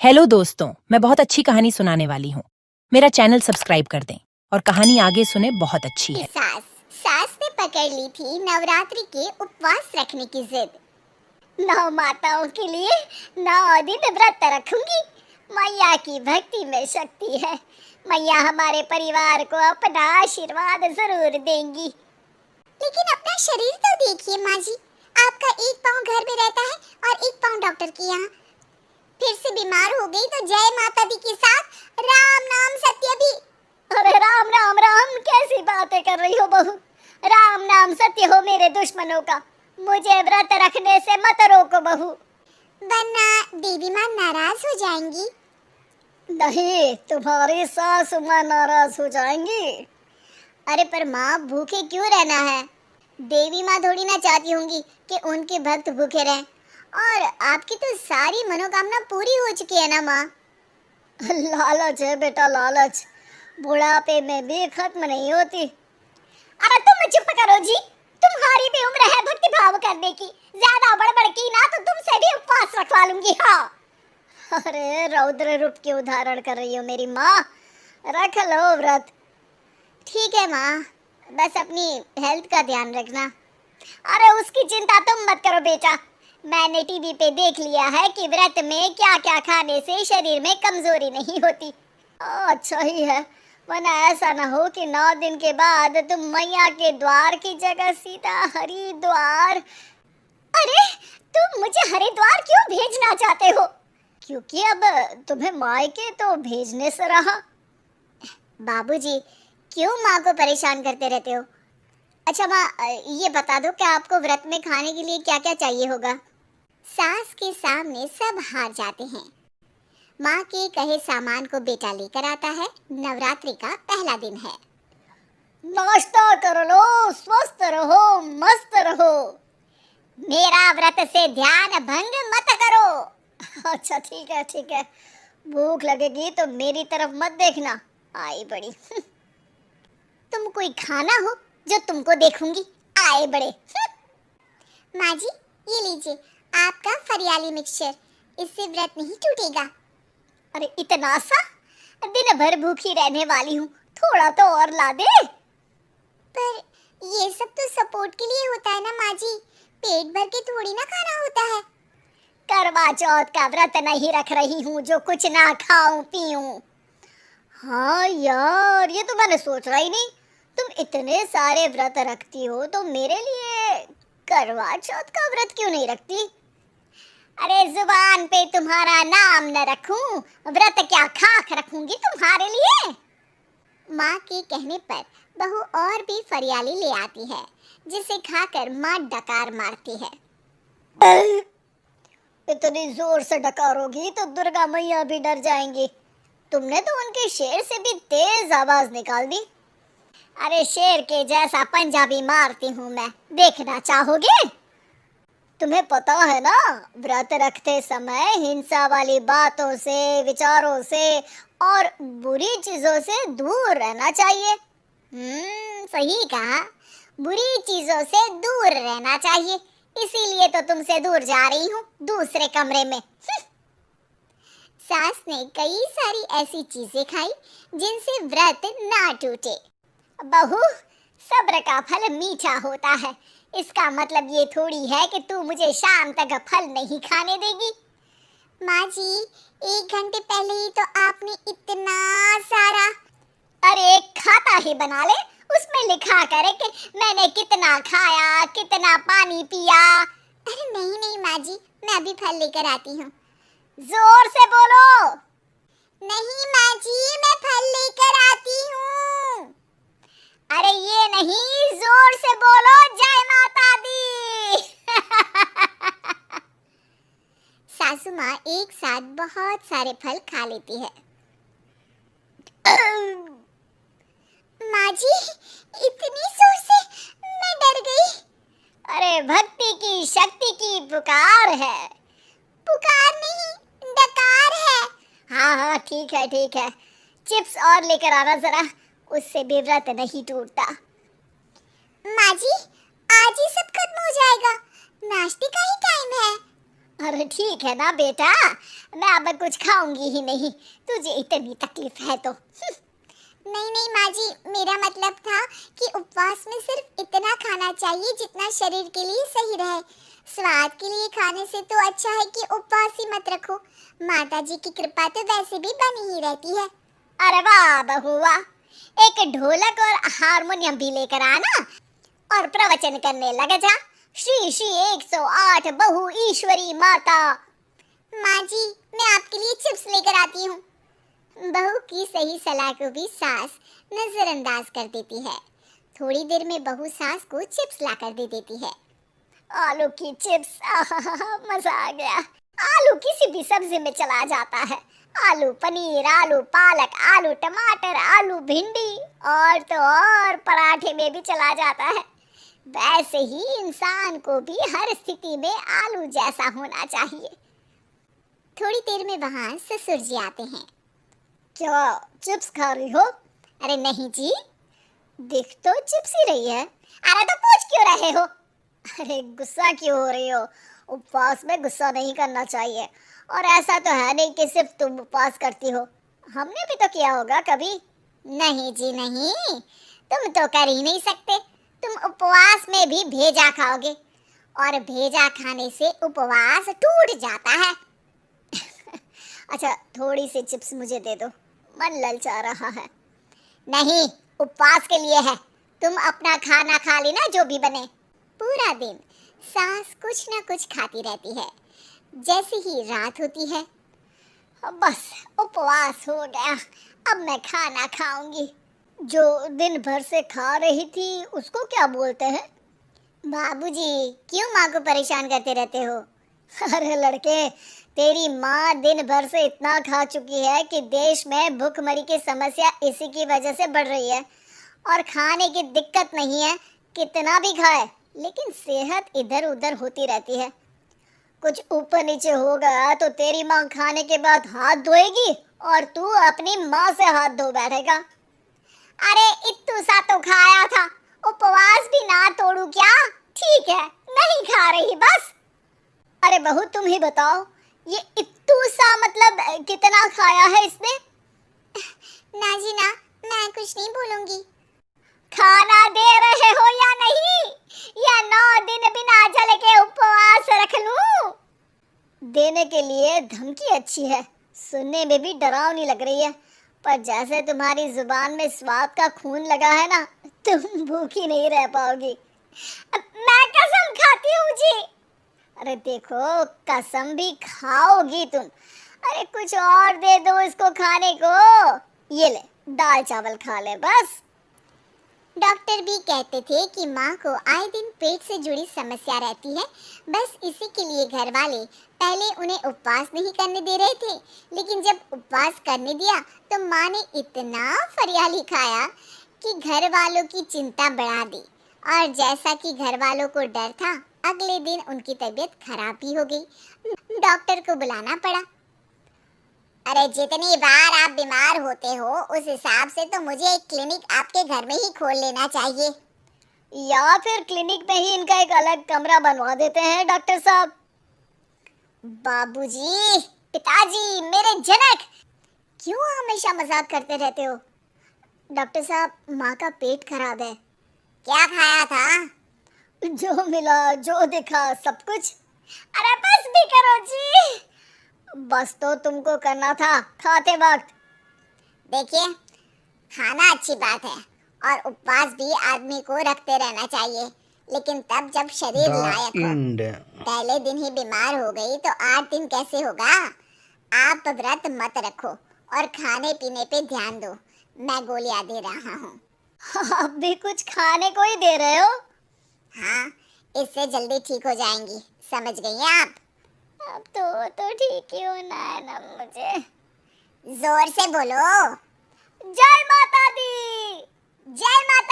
Hello दोस्तों, मैं बहुत अच्छी कहानी सुनाने वाली हूँ। मेरा चैनल सब्सक्राइब कर दें और कहानी आगे सुने, बहुत अच्छी है। सास ने पकड़ ली थी नवरात्रि के उपवास रखने की जिद। 9 माताओं के लिए 9 दिन व्रत रखूंगी। मैया की भक्ति में शक्ति है। मैया हमारे परिवार को अपना आशीर्वाद जरूर देंगी। लेकिन अपना शरीर तो देखिए माँ जी, आपका एक पाँव घर में रहता है और एक पाँव डॉक्टर के यहाँ। फिर से बीमार हो गई तो जय माता दी के साथ राम नाम सत्य भी। अरे राम राम राम, कैसी बातें कर रही हो बहू। राम नाम सत्य हो मेरे दुश्मनों का। मुझे व्रत रखने से मत रोको बहू, वरना देवी माँ नाराज हो जाएंगी। नहीं, तुम्हारी सासु माँ नाराज हो जाएंगी। अरे पर माँ, भूखे क्यों रहना है? देवी माँ थोड़ी ना चाहती होंगी कि उनके भक्त भूखे रहें। और आपकी तो सारी मनोकामना पूरी हो चुकी है ना माँ। लालच है बेटा, लालच बुढ़ापे में भी खत्म नहीं होती। अरे तुम चुप करो जी, तुम्हारी भी उम्र है भक्ति भाव करने की। ज्यादा बड़बड़ की ना तो तुमसे भी उपवास रखवा लूंगी। हाँ, अरे रौद्र रूप के उदाहरण कर रही हो मेरी माँ। रख लो व्रत। ठीक है माँ, बस अपनी हेल्थ का ध्यान रखना। अरे उसकी चिंता तुम मत करो बेटा। मैंने टीवी पे देख लिया है कि व्रत में क्या क्या खाने से शरीर में कमजोरी नहीं होती। अच्छा ही है, वरना ऐसा ना हो कि 9 दिन के बाद तुम मैया के द्वार की जगह सीधा हरिद्वार। अरे तुम मुझे हरिद्वार क्यों भेजना चाहते हो? क्योंकि अब तुम्हें मायके तो भेजने से रहा। बाबूजी, क्यों माँ को परेशान करते रहते हो? अच्छा माँ, ये बता दो कि आपको व्रत में खाने के लिए क्या क्या चाहिए होगा? सास के सामने सब हार जाते हैं। माँ के कहे सामान को बेटा लेकर आता है। नवरात्रि का पहला दिन है। नाश्ता कर लो, स्वस्थ रहो, मस्त रहो। मेरा व्रत से ध्यान भंग मत करो। अच्छा ठीक है ठीक है, भूख लगेगी तो मेरी तरफ मत देखना। आई बड़ी। तुम कोई खाना हो जो तुमको देखूंगी, आए बड़े। माँ जी, ये लीजिए आपका फरियाली मिक्सचर, इससे व्रत नहीं टूटेगा। अरे इतना सा? दिन भर भूखी रहने वाली हूँ, थोड़ा तो और ला दे। पर ये सब तो सपोर्ट के लिए होता है ना माँ जी, पेट भर के थोड़ी ना खाना होता है। करवा चौथ का व्रत नहीं रख रही हूँ जो कुछ ना खाऊं पीऊं। हाँ यार, ये तो मैंने सोचा ही नहीं। तुम इतने सारे व्रत रखती हो तो मेरे लिए करवा चौथ का व्रत क्यों नहीं रखती? अरे जुबान पे तुम्हारा नाम न रखूं, व्रत क्या खाक रखूंगी तुम्हारे लिए। माँ के कहने पर बहू और भी फरियाली ले आती है, जिसे खाकर माँ डकार मारती है। इतनी जोर से डकारोगी तो दुर्गा मैया भी डर जाएंगी। तुमने तो उनके शेर से भी तेज आवाज निकाल दी। अरे शेर के जैसा पंजाबी मारती हूँ मैं, देखना चाहोगे? तुम्हें पता है ना, व्रत रखते समय हिंसा वाली बातों से, विचारों से और बुरी चीजों से दूर रहना चाहिए। सही कहा, बुरी चीजों से दूर रहना चाहिए। इसीलिए तो तुमसे दूर जा रही हूँ, दूसरे कमरे में। सास ने कई सारी ऐसी चीजें खाई जिनसे व्रत ना टूटे। बहू, सब्र का फल मीठा होता है। इसका मतलब ये थोड़ी है कि तू मुझे शाम तक फल नहीं खाने देगी। माँ जी, 1 घंटे पहले ही तो आपने इतना सारा। अरे खाता ही बना ले, उसमें लिखा करे कि मैंने कितना खाया, कितना पानी पिया। अरे नहीं नहीं माँ जी, मैं अभी फल लेकर आती हूँ। जोर से बोलो। नहीं माँ जी, मैं फल लेकर आती हूँ। अरे ये नहीं, जोर से बोलो, जय माता दी। सासू माँ एक साथ बहुत सारे फल खा लेती है। माँ जी, इतनी जोर से मैं डर गई। अरे भक्ति की शक्ति की पुकार है। पुकार नहीं, डकार है। हाँ हाँ ठीक है ठीक है, चिप्स और लेकर आना जरा, उससे भी व्रत नहीं टूटता। माँ जी, आज ही सब खत्म हो जाएगा, नाश्ते का ही टाइम है। अरे ठीक है ना बेटा, मैं अब कुछ खाऊंगी ही नहीं, तुझे इतनी तकलीफ है तो। नहीं नहीं माँ जी, मेरा मतलब था कि उपवास में सिर्फ इतना खाना चाहिए जितना शरीर के लिए सही रहे। स्वाद के लिए खाने से तो अच्छा है कि उपवास ही मत रखो। माता जी की कृपा तो वैसे भी बनी ही रहती है। अरे वाह बहू वाह, एक ढोलक और हारमोनियम भी लेकर आना और प्रवचन करने लग जा। श्री श्री 108 बहु ईश्वरी माता। माँ जी, मैं आपके लिए चिप्स लेकर आती हूँ। बहू की सही सलाह को भी सास नजरअंदाज कर देती है। थोड़ी देर में बहू सास को चिप्स लाकर दे देती है। आलू की चिप्स, मजा आ गया। आलू किसी भी सब्जी में चला जाता है। आलू पनीर, आलू पालक, आलू टमाटर, आलू भिंडी और तो और पराठे में भी चला जाता है। वैसे ही इंसान को भी हर स्थिति में आलू जैसा होना चाहिए। थोड़ी देर में वहाँ ससुर जी आते हैं। क्या चिप्स खा रही हो? अरे नहीं जी, दिख तो चिप्स ही रही है। अरे तो पूछ क्यों रहे हो? अरे गुस्सा क्यों हो रही हो? उपवास में गुस्सा नहीं करना चाहिए। और ऐसा तो है नहीं कि सिर्फ तुम उपवास करती हो, हमने भी तो किया होगा कभी। नहीं जी नहीं, तुम तो कर ही नहीं सकते। तुम उपवास में भी भेजा खाओगे और भेजा खाने से उपवास टूट जाता है। अच्छा थोड़ी सी चिप्स मुझे दे दो, मन ललचा रहा है। नहीं, उपवास के लिए है। तुम अपना खाना खा लेना जो भी बने। पूरा दिन सास कुछ ना कुछ खाती रहती है। जैसे ही रात होती है, बस उपवास हो गया, अब मैं खाना खाऊंगी। जो दिन भर से खा रही थी उसको क्या बोलते हैं? बाबूजी, क्यों माँ को परेशान करते रहते हो? अरे लड़के, तेरी माँ दिन भर से इतना खा चुकी है कि देश में भूखमरी की समस्या इसी की वजह से बढ़ रही है। और खाने की दिक्कत नहीं है, कितना भी खाए लेकिन सेहत इधर उधर होती रहती है। कुछ ऊपर नीचे हो गया तो तेरी माँ खाने के बाद हाथ धोएगी और तू अपनी माँ से हाथ धो बैठेगा। अरे इत्तू सा तो खाया था, उपवास भी ना तोड़ू क्या? ठीक है, नहीं खा रही बस। अरे बहू तुम ही बताओ, ये इत्तू सा मतलब कितना खाया है इसने? ना जी ना, मैं कुछ नहीं बोलूंगी। खाना दे रहे हो या नहीं, या 9 दिन बिना जल के उपवास रख लूं? देने के लिए धमकी अच्छी है, सुनने में भी डरावनी लग रही है, पर जैसे तुम्हारी जुबान में स्वाद का खून लगा है ना, तुम भूखी नहीं रह पाओगी। मैं कसम खाती हूँ जी। अरे देखो, कसम भी खाओगी तुम। अरे कुछ और दे दो इसको खाने को। ये ले, दाल चावल खा ले बस। डॉक्टर भी कहते थे कि माँ को आए दिन पेट से जुड़ी समस्या रहती है। बस इसी के लिए घर वाले पहले उन्हें उपवास नहीं करने दे रहे थे, लेकिन जब उपवास करने दिया तो माँ ने इतना फरियाली खाया कि घर वालों की चिंता बढ़ा दी। और जैसा कि घर वालों को डर था, अगले दिन उनकी तबीयत खराब भी हो गई। डॉक्टर को बुलाना पड़ा। अरे जितनी बार आप बीमार होते हो उस हिसाब से तो मुझे एक क्लिनिक आपके घर में ही खोल लेना चाहिए। या फिर क्लिनिक में ही इनका एक अलग कमरा बनवा देते हैं डॉक्टर साहब। बाबूजी, पिताजी, मेरे जनक, क्यों हमेशा मजाक करते रहते हो? डॉक्टर साहब, माँ का पेट खराब है। क्या खाया था? जो मिला, जो दिखा, सब कुछ। अरे बस भी करो जी। बस तो तुमको करना था खाते वक्त। देखिए, खाना अच्छी बात है और उपवास भी आदमी को रखते रहना चाहिए, लेकिन तब जब शरीर लायक हो। पहले दिन ही बीमार हो गई तो 8 दिन कैसे होगा? आप व्रत मत रखो और खाने पीने पे ध्यान दो। मैं गोलियां दे रहा हूँ। आप भी कुछ खाने को ही दे रहे हो? हाँ, इससे जल्दी ठीक हो जाएंगी, समझ गई आप? अब तो ठीक ही होना है ना मुझे। जोर से बोलो। जय माता दी, जय माता